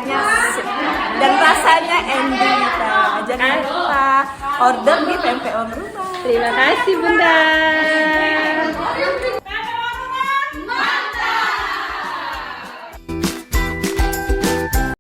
rasanya dan rasanya ending. Jangan lupa order di Pempek Om Rumah. Terima kasih Bunda.